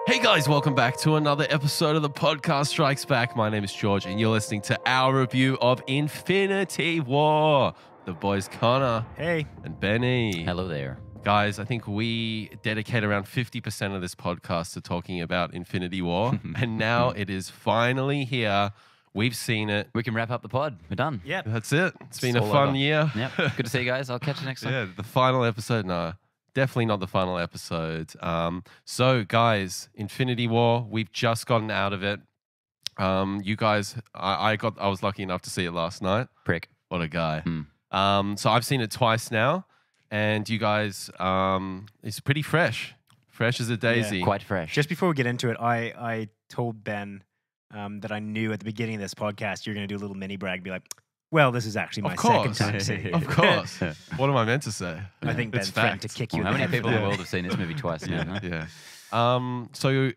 Hey guys, welcome back to another episode of the Podcast Strikes Back. My name is George, and you're listening to our review of Infinity War. The boys Connor Hey. and Benny. Hello there. Guys, I think we dedicate around 50% of this podcast to talking about Infinity War, and now it is finally here. We've seen it. We can wrap up the pod. We're done. Yeah. That's it. It's been a all fun over. year. Yep. Good to see you guys. I'll catch you next time. Yeah, the final episode. No, definitely not the final episode. So, guys, Infinity War. We've just gotten out of it. You guys, I was lucky enough to see it last night. Prick. What a guy. Mm. So I've seen it twice now, and you guys, it's pretty fresh as a daisy. Quite fresh. Just before we get into it, I told Ben that I knew at the beginning of this podcast you're going to do a little mini brag, be like, well, this is actually my second time seeing it. Of course. What am I meant to say? I think Ben's trying to kick you How in the many head people for in the that. world have seen this movie twice now? Huh? Yeah. So,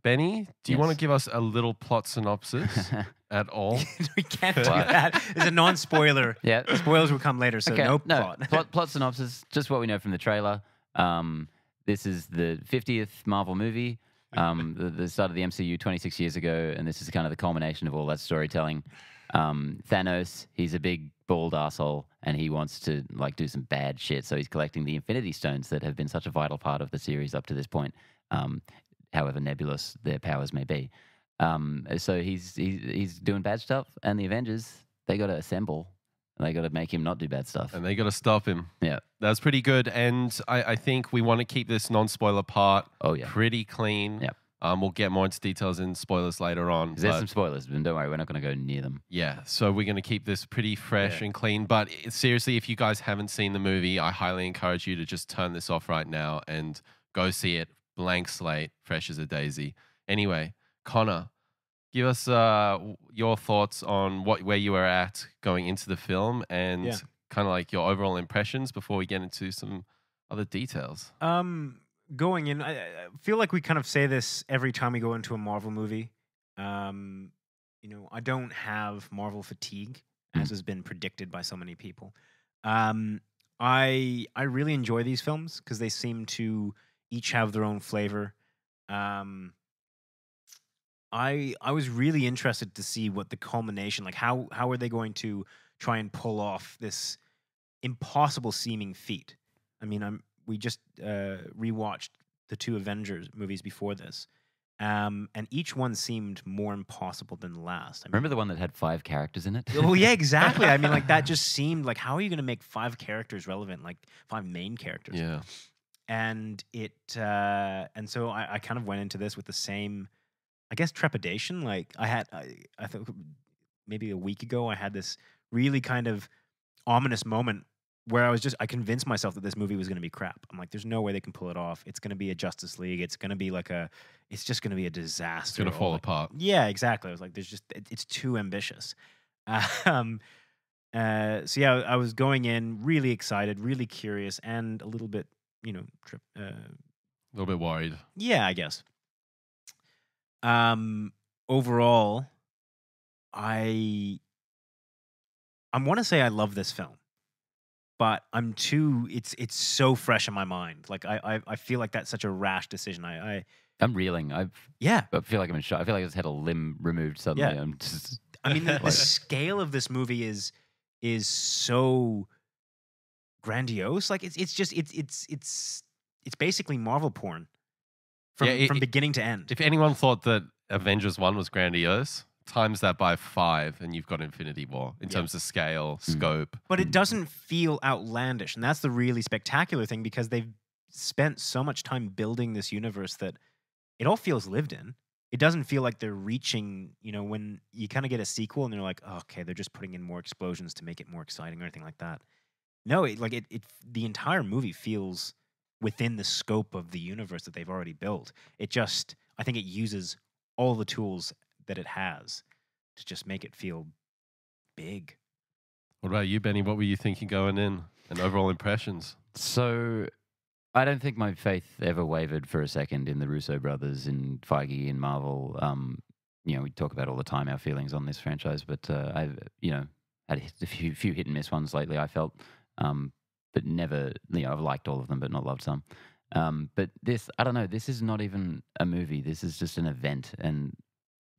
Benny, do you Yes. want to give us a little plot synopsis at all? We can't do that. It's a non-spoiler. Yeah. Spoilers will come later, so no plot. Plot synopsis, just what we know from the trailer. This is the 50th Marvel movie, the start of the MCU 26 years ago, and this is kind of the culmination of all that storytelling. Thanos, he's a big bald asshole, and he wants to like do some bad shit, so he's collecting the Infinity Stones that have been such a vital part of the series up to this point, however nebulous their powers may be. So he's doing bad stuff, and the Avengers, they got to assemble. And they got to make him not do bad stuff. And they got to stop him. Yeah. That's pretty good. And I think we want to keep this non-spoiler part pretty clean. Yep. We'll get more into details and spoilers later on. There's some spoilers, but don't worry, we're not going to go near them. Yeah, so we're going to keep this pretty fresh and clean. But seriously, if you guys haven't seen the movie, I highly encourage you to just turn this off right now and go see it. Blank slate, fresh as a daisy. Anyway, Connor, give us your thoughts on where you were at going into the film and kind of like your overall impressions before we get into some other details. Going in, I feel like we kind of say this every time we go into a Marvel movie. I don't have Marvel fatigue, as has been predicted by so many people. I really enjoy these films because they seem to each have their own flavor. I was really interested to see what the culmination, like how are they going to try and pull off this impossible seeming feat? I mean, we just rewatched the two Avengers movies before this, and each one seemed more impossible than the last. Remember the one that had 5 characters in it? Oh yeah, exactly. I mean, like that just seemed like, how are you going to make 5 characters relevant, like 5 main characters? Yeah, and so I kind of went into this with the same, I guess, trepidation. Like I thought maybe a week ago I had this really kind of ominous moment where I convinced myself that this movie was going to be crap. I'm like, there's no way they can pull it off. It's going to be a Justice League. It's going to be it's just going to be a disaster. it's going to fall apart. Yeah, exactly. I was like, it's too ambitious. So yeah, I was going in really excited, really curious, and a little bit, A little bit worried. yeah, I guess. Overall, I want to say I love this film, but it's so fresh in my mind. Like I feel like that's such a rash decision. I'm reeling. I feel like I'm in shock. I feel like I just had a limb removed suddenly. Yeah. I'm just... I mean, the scale of this movie is so grandiose. Like it's basically Marvel porn from beginning to end. If anyone thought that Avengers 1 was grandiose, times that by 5 and you've got Infinity War in terms of scale, scope. But it doesn't feel outlandish, and that's the really spectacular thing, because they've spent so much time building this universe that it all feels lived in. It doesn't feel like they're reaching, when you kind of get a sequel and they're like, oh, okay, they're just putting in more explosions to make it more exciting or anything like that. No, the entire movie feels within the scope of the universe that they've already built. I think it uses all the tools that it has to just make it feel big. What about you, Benny? What were you thinking going in and overall impressions? So I don't think my faith ever wavered for a second in the Russo brothers, in Feige, in Marvel. We talk about all the time our feelings on this franchise, but I've had a few hit and miss ones lately, I felt, but never, I've liked all of them, but not loved some. But this, I don't know. This is not even a movie. This is just an event, and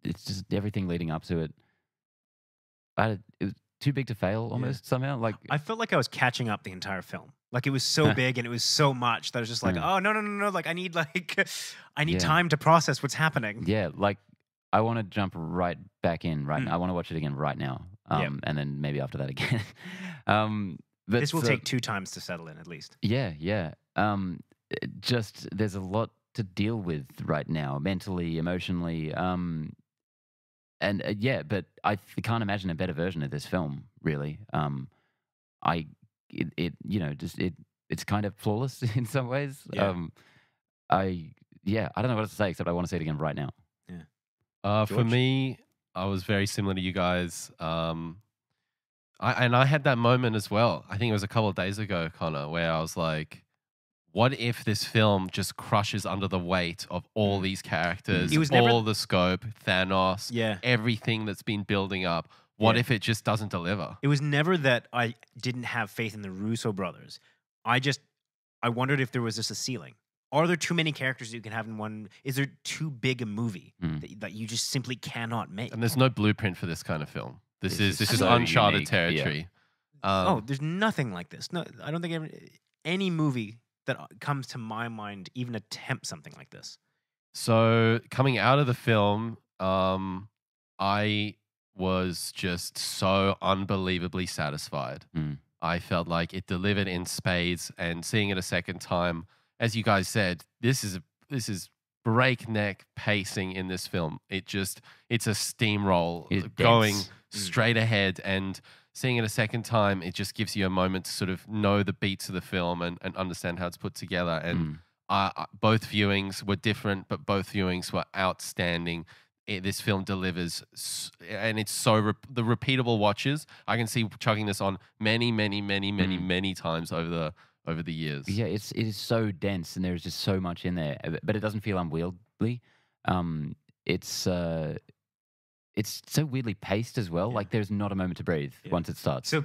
it's just everything leading up to it. It was too big to fail almost somehow. Like I felt like I was catching up the entire film. Like it was so big and it was so much that I was just like, oh no. Like I need time to process what's happening. Yeah, like I want to jump right back in right now. I want to watch it again right now. And then maybe after that again. But this will take 2 times to settle in at least. Yeah. Just there's a lot to deal with right now, mentally, emotionally. But I can't imagine a better version of this film, really. It's kind of flawless in some ways. Yeah. I don't know what to say except I want to see it again right now. Yeah. For me, I was very similar to you guys. I had that moment as well. I think it was a couple of days ago, Connor, where I was like, what if this film just crushes under the weight of all these characters, It was never- all the scope, Thanos, Yeah. everything that's been building up? What if it just doesn't deliver? It was never that I didn't have faith in the Russo brothers. I wondered if there was just a ceiling. Are there too many characters you can have in one? Is there too big a movie that you just simply cannot make? And there's no blueprint for this kind of film. This is so uncharted unique, territory. There's nothing like this. No, I don't think any movie that comes to my mind even attempt something like this. So coming out of the film, I was just so unbelievably satisfied. I felt like it delivered in spades, and seeing it a second time, as you guys said, this is breakneck pacing in this film. It's a steamroll going straight ahead, and seeing it a second time, it just gives you a moment to sort of know the beats of the film and understand how it's put together. And both viewings were different, but both viewings were outstanding. This film delivers, and it's so the repeatable watches. I can see chugging this on many times over the years. Yeah, it is so dense, and there's just so much in there, but it doesn't feel unwieldy. It's so weirdly paced as well. Yeah. Like there's not a moment to breathe once it starts. So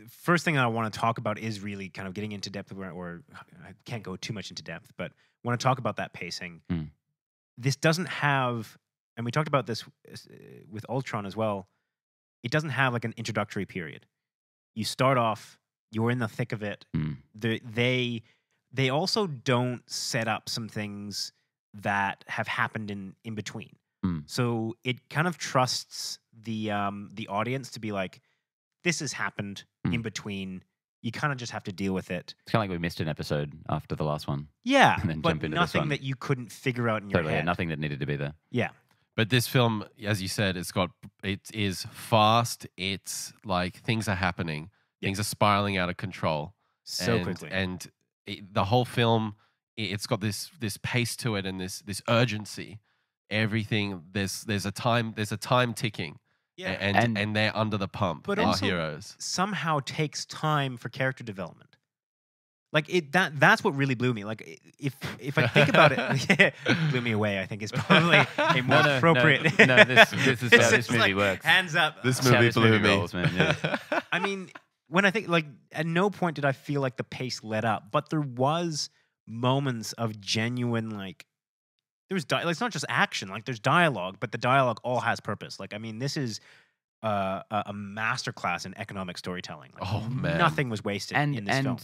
first thing I want to talk about is really kind of getting into depth, or I can't go too much into depth, but I want to talk about that pacing. This doesn't have, and we talked about this with Ultron as well, it doesn't have like an introductory period. You start off, you're in the thick of it. They also don't set up some things that have happened in between. So it kind of trusts the audience to be like, this has happened in between. You kind of just have to deal with it. It's kind of like we missed an episode after the last one. Yeah, And then but jump into this nothing one. that you couldn't figure out in your Totally, head. nothing that needed to be there. Yeah. But this film, as you said, it is fast. It's like things are happening. Things are spiraling out of control So quickly. And the whole film, it's got this pace to it and this urgency. Everything there's a time ticking. Yeah. And they're under the pump. But our also heroes somehow takes time for character development. Like that's what really blew me. Like if I think about it, blew me away. I think is probably a more appropriate. No, this is how this movie like, works. Hands up. This That's how movie this blew me. rolls, man. Yeah. I mean, when I think like at no point did I feel like the pace let up, but there was moments of genuine like there was like, it's not just action. Like there's dialogue, but the dialogue all has purpose. Like I mean, this is a masterclass in economic storytelling. Like, Oh, man. nothing was wasted in this film.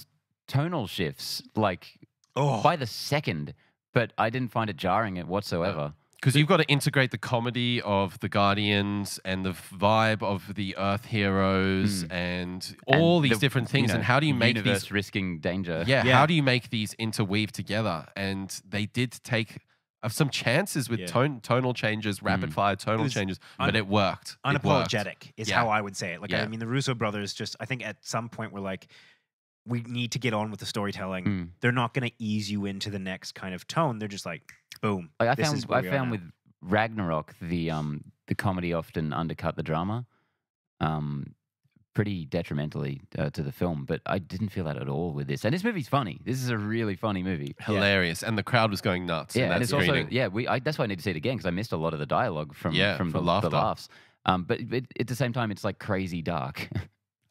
Tonal shifts like by the second, but I didn't find it jarring whatsoever. Because you've got to integrate the comedy of the Guardians and the vibe of the Earth heroes and all these different things. And how do you make universe these risking danger? Yeah, how do you make these interweave together? And they did take some chances with tonal changes, rapid fire tonal changes, but it worked. Unapologetic is Yeah. how I would say it. Like I mean, the Russo brothers just I think at some point were like, we need to get on with the storytelling. They're not going to ease you into the next kind of tone. They're just like, boom. Like, I this is where we are found now. with Ragnarok the comedy often undercut the drama pretty detrimentally to the film, but I didn't feel that at all with this. And this movie's funny. This is a really funny movie. Hilarious. And the crowd was going nuts. Yeah, in that and it's screening. also that's why I need to see it again because I missed a lot of the dialogue from for the laughter. laughs. But at the same time, it's like crazy dark.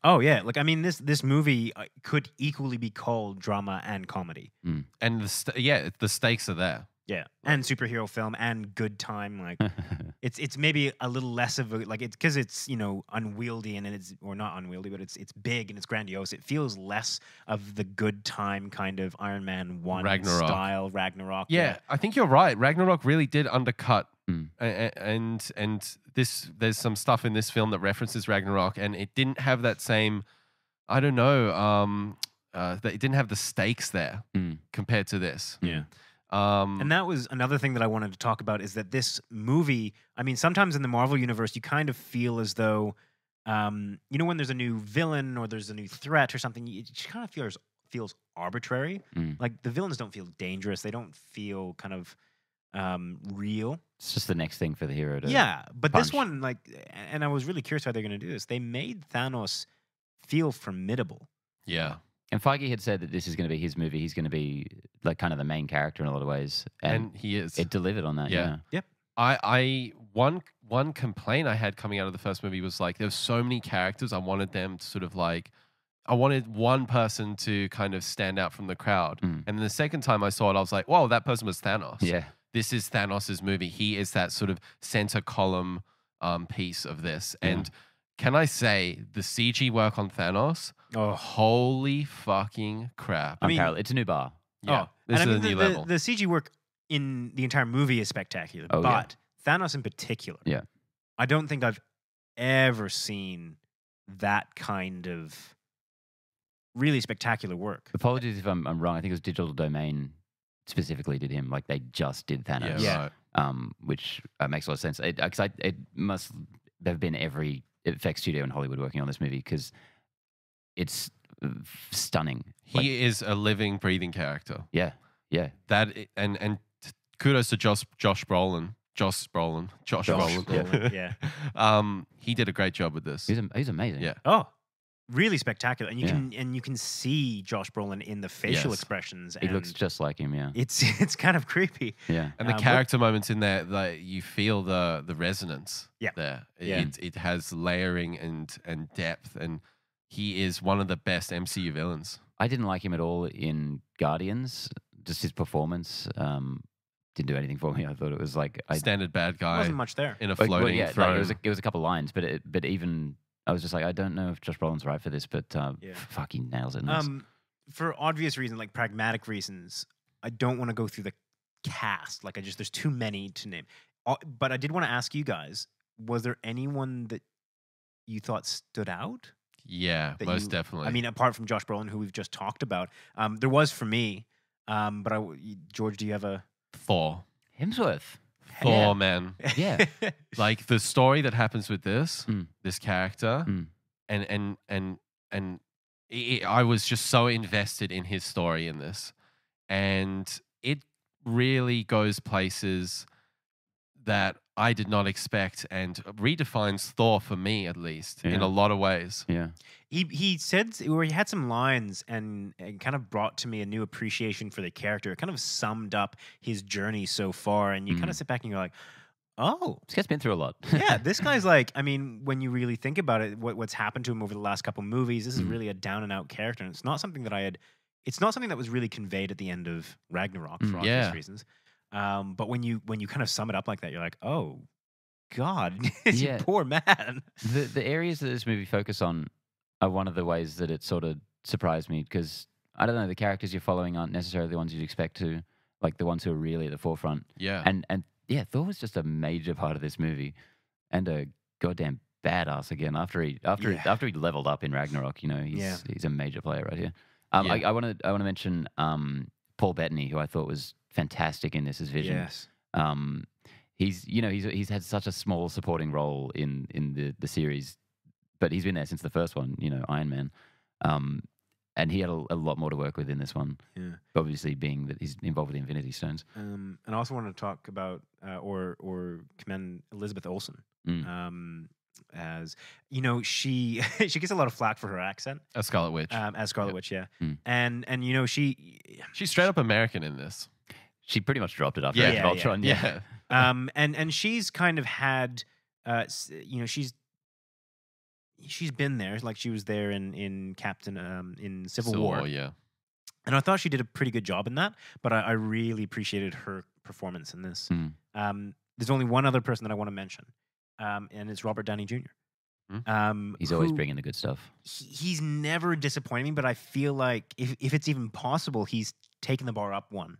Oh yeah, like I mean, this movie could equally be called drama and comedy. And the stakes are there. Yeah, and superhero film and good time. Like it's maybe a little less of a like it's because it's unwieldy and it's or not unwieldy, but it's big and it's grandiose. It feels less of the good time kind of Iron Man 1 Ragnarok style Ragnarok. Yeah, I think you're right. Ragnarok really did undercut, Mm. and there's some stuff in this film that references Ragnarok, and it didn't have that same. I don't know. That it didn't have the stakes there compared to this. Yeah. And that was another thing that I wanted to talk about is that this movie, I mean, sometimes in the Marvel universe, you kind of feel as though, when there's a new villain or there's a new threat or something, it just kind of feels arbitrary. Like the villains don't feel dangerous. They don't feel kind of real. It's just the next thing for the hero to but punch. this one, like, and I was really curious how they're going to do this. They made Thanos feel formidable. Yeah. And Feige had said that this is going to be his movie. He's going to be like kind of the main character in a lot of ways, And he is. it delivered on that. Yeah. Yeah. Yep. One complaint I had coming out of the first movie was like there were so many characters. I wanted them to sort of like I wanted one person to kind of stand out from the crowd. And then the second time I saw it, I was like, whoa, that person was Thanos. Yeah. This is Thanos' movie. He is that sort of center column piece of this. Yeah. And can I say the CG work on Thanos? Oh, Holy fucking crap. I mean- it's a new bar. Yeah. This and is I mean, a new level. the CG work in the entire movie is spectacular, Oh, yeah. but Thanos in particular, Yeah. I don't think I've ever seen that kind of really spectacular work. Apologies if I'm wrong. I think it was Digital Domain specifically did him. Like they just did Thanos. Yeah. Right. Which makes a lot of sense. Because it must have been every effects studio in Hollywood working on this movie because it's stunning. Like, He is a living, breathing character. yeah. That and kudos to Josh Brolin. Josh Brolin. Yeah. He did a great job with this. He's amazing. Yeah. Oh, really spectacular, and Yeah. you can see Josh Brolin in the facial Yes. expressions. He and looks just like him. Yeah. it's kind of creepy. Yeah. And the what- character moments in there, like you feel the resonance Yeah. there. Yeah. It has layering and depth, and he is one of the best MCU villains. I didn't like him at all in Guardians. Just his performance didn't do anything for me. I thought it was like Standard bad guy Wasn't much there. in a Like, floating yeah, throne. like it was a couple lines, but even I was just like, I don't know if Josh Brolin's right for this, but fuck, he nails it. In this. For obvious reasons, like pragmatic reasons, I don't want to go through the cast. Like there's too many to name. But I did want to ask you guys: was there anyone that you thought stood out? Yeah, that most you- definitely. I mean, apart from Josh Brolin, who we've just talked about, there was for me. But George, do you have a Thor, Thor, yeah. man. Yeah. Like the story that happens with this Mm. this character, Mm. and I was just so invested in his story in this, and it really goes places that I did not expect, and redefines Thor for me at least in Yeah. a lot of ways. Yeah. he said where he had some lines and kind of brought to me a new appreciation for the character. It kind of summed up his journey so far, and you kind of sit back and you're like, oh. This guy's been through a lot. Yeah, this guy's like, I mean, when you really think about it, what's happened to him over the last couple movies, this is really a down and out character. And it's not something that was really conveyed at the end of Ragnarok for obvious Yeah. reasons. But when you kind of sum it up like that, you're like, oh God, you Yeah. poor man. The areas that this movie focus on are one of the ways that it sort of surprised me because I don't know, the characters you're following aren't necessarily the ones you'd expect to, like the ones who are really at the forefront. Yeah. And yeah, Thor was just a major part of this movie, and a goddamn badass again. After he leveled up in Ragnarok, he's a major player right here. Yeah. I want to mention Paul Bettany, who I thought was fantastic in this as Vision. Yes. He's had such a small supporting role in the series, but he's been there since the first one. Iron Man. And he had a lot more to work with in this one. Yeah. Obviously, being that he's involved with the Infinity Stones. And I also wanted to talk about or commend Elizabeth Olsen. As she she gets a lot of flack for her accent A Scarlet Witch. as Scarlet Witch, yeah. Mm. And She's straight up American in this. She pretty much dropped it after Yeah. Age of Ultron. Yeah. and she's kind of had she's she's been there. Like she was there in Captain in Civil Civil War. War, yeah. And I thought she did a pretty good job in that, but I really appreciated her performance in this. There's only one other person that I want to mention, and it's Robert Downey Jr. He's always bringing the good stuff. He's never disappointed me, but I feel like if it's even possible, he's taken the bar up one.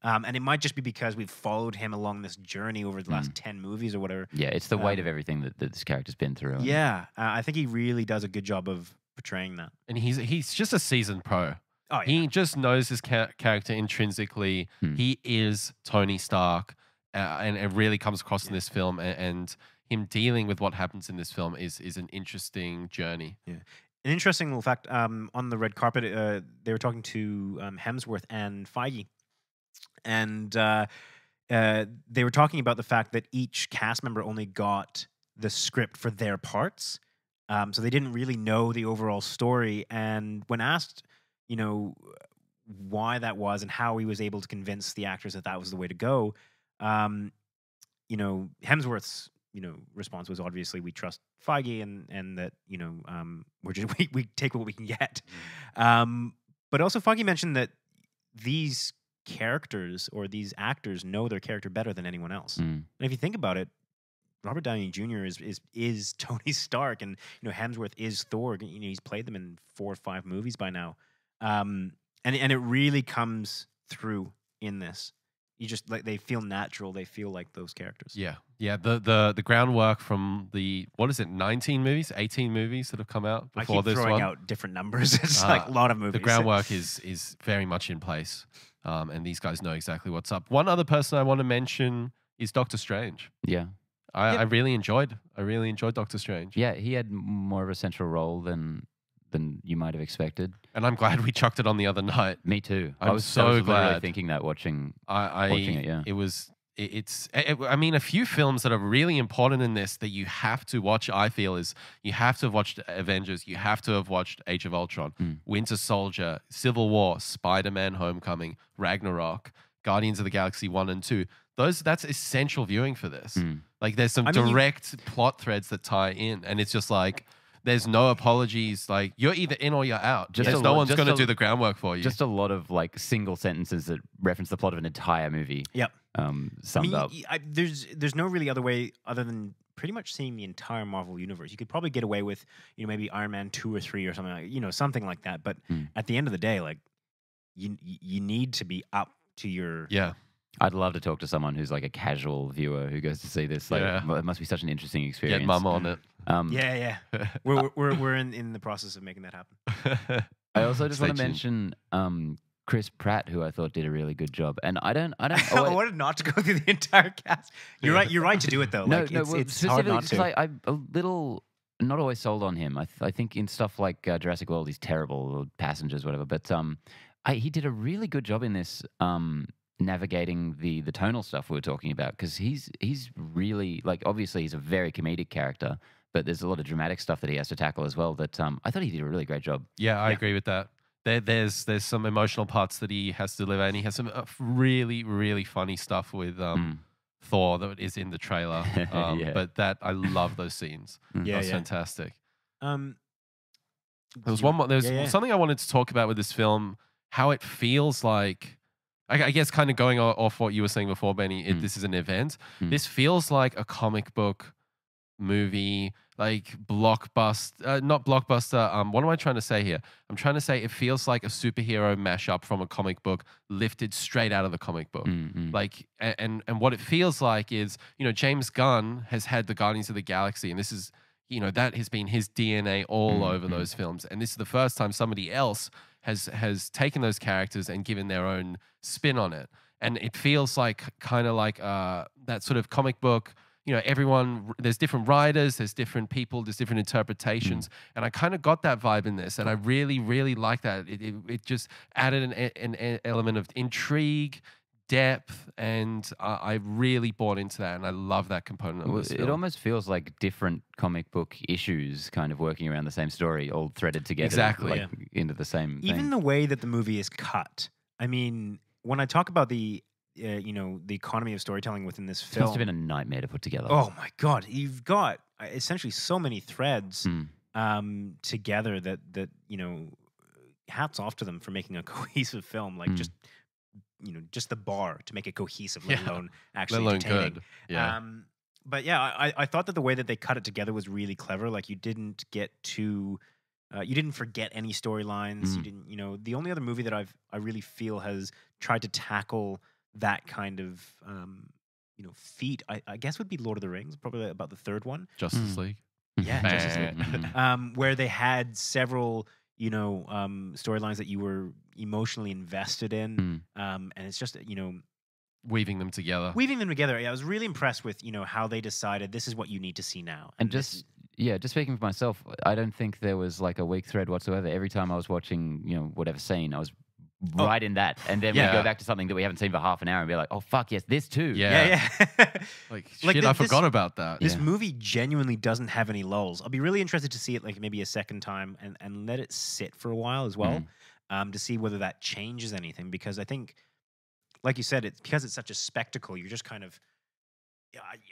And it might just be because we've followed him along this journey over the last 10 movies or whatever. Yeah, it's the weight of everything that this character's been through. Yeah, I think he really does a good job of portraying that. And he's just a seasoned pro. Oh, yeah. He just knows his character intrinsically. He is Tony Stark, and it really comes across in this film. And him dealing with what happens in this film is an interesting journey. Yeah. An interesting little fact, on the red carpet, they were talking to Hemsworth and Feige. And they were talking about the fact that each cast member only got the script for their parts. So they didn't really know the overall story. And when asked, why that was and how he was able to convince the actors that was the way to go, Hemsworth's response was obviously we trust Feige and that we take what we can get. But also Feige mentioned that these characters or these actors know their character better than anyone else. And if you think about it, Robert Downey Jr. is Tony Stark, and Hemsworth is Thor. He's played them in 4 or 5 movies by now, and it really comes through in this. You just they feel natural. They feel like those characters. Yeah. The groundwork from the 19 movies, 18 movies that have come out before this one. I keep throwing out different numbers. It's like a lot of movies. The groundwork is very much in place, and these guys know exactly what's up. One other person I want to mention is Doctor Strange. Yeah. I really enjoyed Doctor Strange. Yeah, he had more of a central role than you might have expected. And I'm glad we chucked it on the other night. Me too. I was so glad. Literally thinking that watching it. Yeah, I mean, a few films that are really important in this that you have to watch. I feel is you have to have watched Avengers. You have to have watched Age of Ultron, Winter Soldier, Civil War, Spider-Man: Homecoming, Ragnarok, Guardians of the Galaxy 1 and 2. That's essential viewing for this. Like there's some direct plot threads that tie in, and it's just like there's no apologies. Like you're either in or you're out. No one's going to do the groundwork for you. Just a lot of like single sentences that reference the plot of an entire movie. Yep. Summed up. There's no really other way other than pretty much seeing the entire Marvel universe. You could probably get away with maybe Iron Man 2 or 3 or something like something like that. But at the end of the day, like you need to be up to your I'd love to talk to someone who's like a casual viewer who goes to see this. Like, it must be such an interesting experience. Get mum on it. Yeah. We're in the process of making that happen. I also just want to mention Chris Pratt, who I thought did a really good job. And I don't. I wanted not to go through the entire cast. You're right. You're right to do it though. It's hard not to. I'm a little not always sold on him. I think in stuff like Jurassic World, he's terrible, or Passengers, whatever. But he did a really good job in this. Navigating the tonal stuff we were talking about, because he's really obviously he's a very comedic character, but there's a lot of dramatic stuff that he has to tackle as well that I thought he did a really great job. Yeah, I agree with that. There's some emotional parts that he has to deliver, and he has some really, really funny stuff with Thor that is in the trailer. But I love those scenes. That was fantastic. There was one more. There's something I wanted to talk about with this film, how it feels like. I guess kind of going off what you were saying before, Benny, this is an event. This feels like a comic book movie, like blockbuster, not blockbuster. What am I trying to say here? I'm trying to say it feels like a superhero mashup from a comic book lifted straight out of the comic book. Like, and what it feels like is, James Gunn has had the Guardians of the Galaxy, and this is, that has been his DNA all over those films. And this is the first time somebody else has taken those characters and given their own spin on it. And it feels like kind of like that sort of comic book, there's different writers, there's different people, there's different interpretations. And I kind of got that vibe in this. And I really, really like that. It just added an element of intrigue, depth, and I really bought into that, and I love that component of this film. It almost feels like different comic book issues kind of working around the same story, all threaded together into the same thing. Even the way that the movie is cut. I mean, when I talk about the economy of storytelling within this film, it must have been a nightmare to put together. Oh my God, you've got essentially so many threads together that hats off to them for making a cohesive film. Like just the bar to make it cohesive, let alone actually entertaining. Good. Yeah. But yeah, I thought that the way that they cut it together was really clever. Like you didn't get too, you didn't forget any storylines. You didn't, the only other movie that I really feel has tried to tackle that kind of, feat, I guess would be Lord of the Rings, probably about the third one. Justice League. Yeah, Justice League. Where they had several, storylines that you were emotionally invested in, and it's just, Weaving them together. Yeah, I was really impressed with how they decided this is what you need to see now. And just speaking for myself, I don't think there was like a weak thread whatsoever. Every time I was watching, whatever scene, I was right in that, and then we go back to something that we haven't seen for half an hour and be like, oh fuck yes, this too. Yeah. Like shit, I forgot about that. This movie genuinely doesn't have any lulls. I'll be really interested to see it like maybe a second time and let it sit for a while as well, to see whether that changes anything. Because I think, like you said, it's because it's such a spectacle. You're just kind of,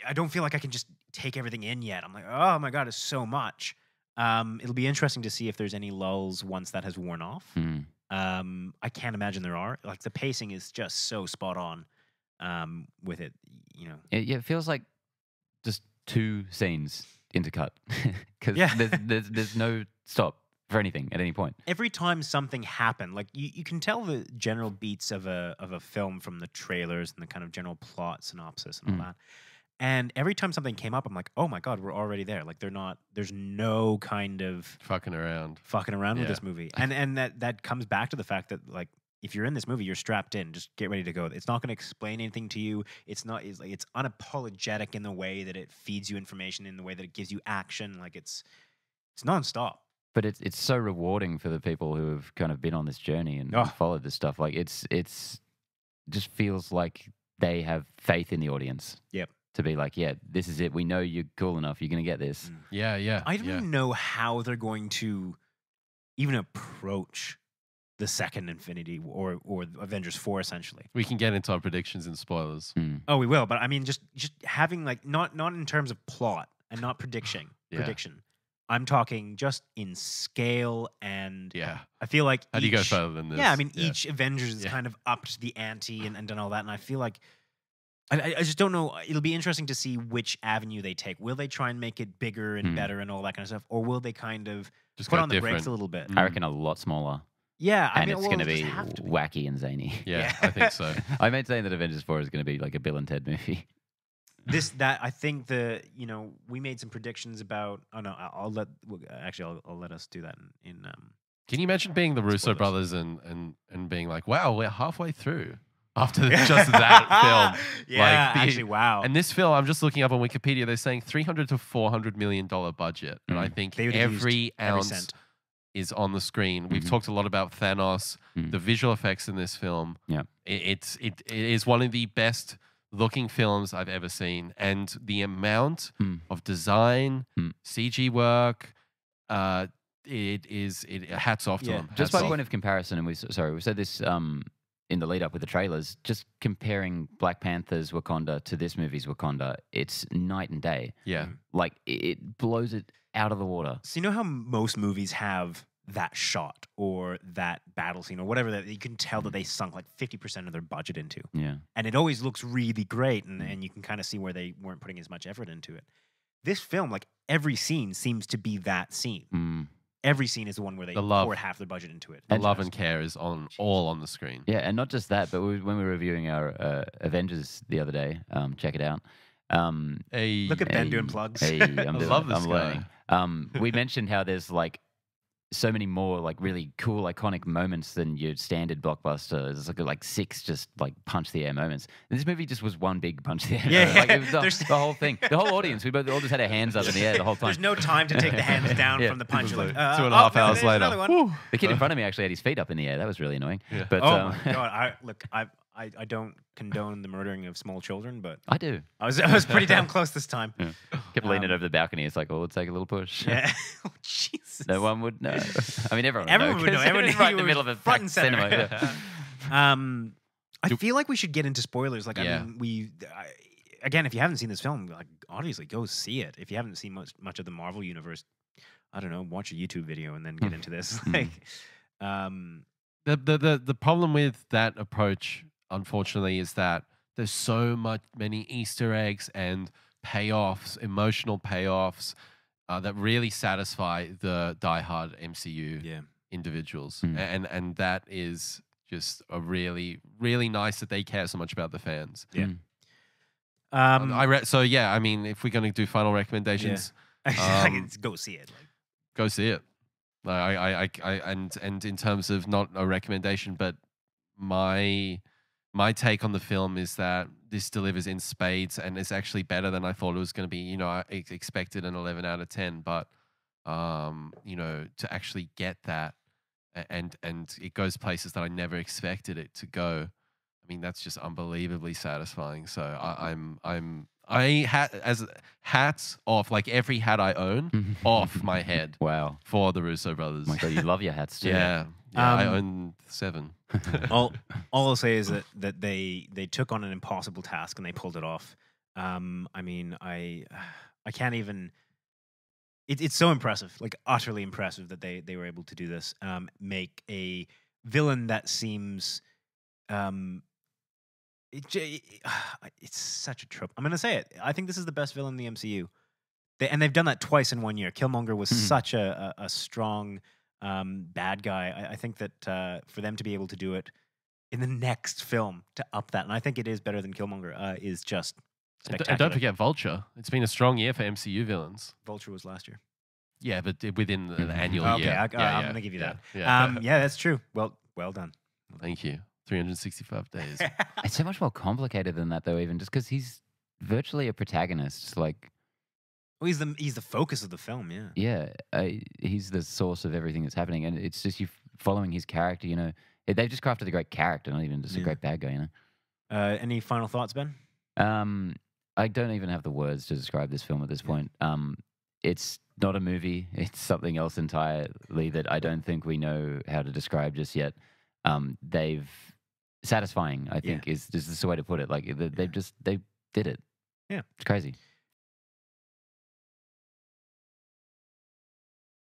I don't feel like I can just take everything in yet. I'm like, oh my god, it's so much. It'll be interesting to see if there's any lulls once that has worn off. I can't imagine there are. Like the pacing is just so spot on with it. It feels like just two scenes intercut because there's no stop for anything at any point. Every time something happened, like you can tell the general beats of a film from the trailers and the kind of general plot synopsis and all that. And every time something came up, I'm like, oh my god, we're already there. Like there's no kind of fucking around with this movie. And that comes back to the fact that like if you're in this movie, you're strapped in. Just get ready to go. It's not going to explain anything to you. It's unapologetic in the way that it feeds you information, in the way that it gives you action. Like it's nonstop. But it's so rewarding for the people who have kind of been on this journey and followed this stuff. Like it's just feels like they have faith in the audience. Yep. To be like, yeah, this is it. We know you're cool enough. You're going to get this. Yeah. I don't even know how they're going to even approach the second Infinity or Avengers 4, essentially. We can get into our predictions and spoilers. Oh, we will. But I mean, just having like not in terms of plot and not prediction. I'm talking just in scale and I feel like how do you go further than this? Yeah, I mean, each Avengers is kind of upped the ante and done all that, and I feel like I just don't know. It'll be interesting to see which avenue they take. Will they try and make it bigger and better and all that kind of stuff, or will they kind of just put on the brakes a little bit? I reckon a lot smaller. Yeah, I mean, it's going to be wacky and zany. Yeah, I think so. I made saying that Avengers 4 is going to be like a Bill and Ted movie. I think we made some predictions about. Oh no, I'll let us do that in. Can you imagine being the Russo brothers and being like, wow, we're halfway through after just that film? Yeah, actually, wow. And this film, I'm just looking up on Wikipedia. They're saying $300 to $400 million budget, and I think every ounce is on the screen. We've talked a lot about Thanos, the visual effects in this film. Yeah, it is one of the best looking films I've ever seen, and the amount of design, CG work, it hats off to them. Just by point of comparison, and we said this in the lead up with the trailers, just comparing Black Panther's Wakanda to this movie's Wakanda, it's night and day. Yeah. Like it blows it out of the water. So you know how most movies have that shot or that battle scene or whatever that you can tell that they sunk like 50% of their budget into. Yeah. And it always looks really great and you can kind of see where they weren't putting as much effort into it. This film, like every scene seems to be that scene. Every scene is the one where they pour half their budget into it. The love and care is all on the screen. Yeah, and not just that, but when we were reviewing our Avengers the other day, check it out. Look at Ben doing plugs. I love this guy. Learning. We mentioned how there's like so many more like really cool iconic moments than your standard blockbuster. There's like 6 just like punch the air moments. And this movie just was one big punch the air. Yeah, like, it was the whole thing, the whole audience. We both all just had our hands up in the air the whole time. There's no time to take the hands down from the punch. Like, 2.5 hours later. The kid in front of me actually had his feet up in the air. That was really annoying. Yeah. But, oh my god! I don't condone the murdering of small children, but I do. I was pretty damn close this time. Yeah. Kept leaning over the balcony. It's like, oh, let's take a little push. Yeah. Oh, Jesus. No one would know. I mean, everyone would know. Everyone right in the middle of a front and center. cinema. Yeah. I feel like we should get into spoilers. Like, I mean, again, if you haven't seen this film, like, obviously go see it. If you haven't seen much of the Marvel universe, I don't know, watch a YouTube video and then get into this. Like, um, The problem with that approach, unfortunately, is that there's so many Easter eggs and payoffs, emotional payoffs that really satisfy the diehard MCU yeah. individuals, Mm. and that is just a really nice that they care so much about the fans. Yeah. Mm. So yeah, I mean, if we're gonna do final recommendations, Go see it. Like, go see it. And in terms of not a recommendation, but my take on the film is that this delivers in spades and it's actually better than I thought it was going to be. You know, I expected an 11 out of 10, but you know, to actually get that and it goes places that I never expected it to go. I mean, that's just unbelievably satisfying. So hats off, like every hat I own, off my head. Wow. For the Russo brothers. Oh my God, you love your hats too. Yeah, I own 7. all I'll say is that they took on an impossible task and they pulled it off. I mean, I can't even. It's so impressive, like utterly impressive that they were able to do this. Make a villain that seems, it's such a trope. I'm gonna say it. I think this is the best villain in the MCU. They've done that twice in one year. Killmonger was such a strong bad guy. I think that for them to be able to do it in the next film to up that, and I think it is better than Killmonger, is just spectacular. And don't forget Vulture. It's been a strong year for MCU villains. Vulture was last year. Yeah, but within the annual Okay, year. I'm going to give you that. Yeah. Yeah, that's true. Well done. Thank you. 365 days. It's so much more complicated than that, though. Even just because he's virtually a protagonist, like. Well, he's the focus of the film. Yeah. Yeah, he's the source of everything that's happening, and it's just you following his character. You know, they've just crafted a great character, not even just a great bad guy. You know. Any final thoughts, Ben? I don't even have the words to describe this film at this point. It's not a movie. It's something else entirely that I don't think we know how to describe just yet. They've satisfying, I think, is the way to put it. Like they did it. Yeah, it's crazy.